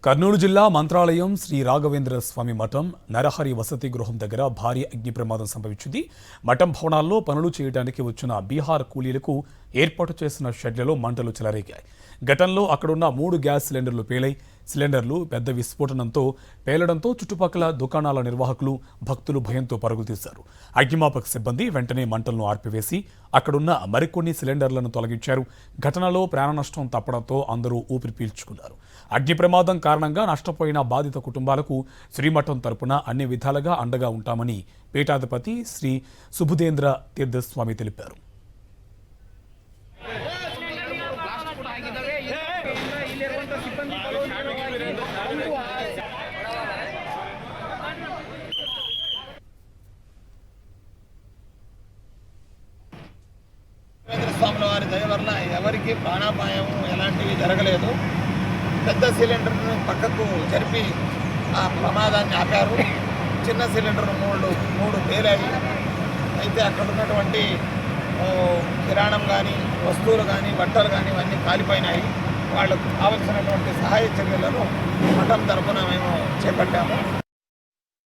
కర్నూలు జిల్లా మంత్రాలయం శ్రీ రాఘవేంద్ర స్వామి మఠం నరహరి వసతి గృహం దగ్గర భారీ అగ్ని ప్రమాదం సంభవించింది. మఠం భవనాల్లో పనులు చేయడానికి వచ్చిన బీహార్ కూలీలకు ఏర్పాటు చేసిన షెడ్లలో మంటలు చెలరేగాయి. ఘటనలో అక్కడున్న 3 గ్యాస్ సిలిండర్లు పేలై సిలిండర్లు పెద్ద విస్ఫోటనంతో పేలడంతో చుట్టుపక్కల దుకాణాల నిర్వాహకులు భక్తులు భయంతో పరుగులు తీశారు. అగ్నిమాపక సిబ్బంది వెంటనే మంటలను ఆర్పివేసి అక్కడున్న మరికొన్ని సిలిండర్లను తొలగించారు. ఘటనలో ప్రాణ నష్టం తప్పడంతో అందరూ ఊపిరి పీల్చుకున్నారు. అగ్ని ప్రమాదం కారణంగా నష్టపోయిన బాధిత కుటుంబాలకు శ్రీమఠం తరపున అన్ని విధాలుగా అండగా ఉంటామని పీఠాధిపతి శ్రీ సుబుధేంద్ర తీర్థస్వామి తెలిపారు. స్వాముల వారి దయ వల్ల ఎవరికి ప్రాణాపాయం ఎలాంటివి జరగలేదు. పెద్ద సిలిండర్ను పక్కకు జరిపి ఆ ప్రమాదాన్ని ఆపారు. చిన్న సిలిండర్ మూడు పేలాయి. అయితే అక్కడ ఉన్నటువంటి కిరాణం కానీ వస్తువులు కానీ బట్టలు కానీ ఇవన్నీ కాలిపోయినాయి. వాళ్ళకు కావలసినటువంటి సహాయ చర్యలను మఠం తరఫున మేము చేపట్టాము.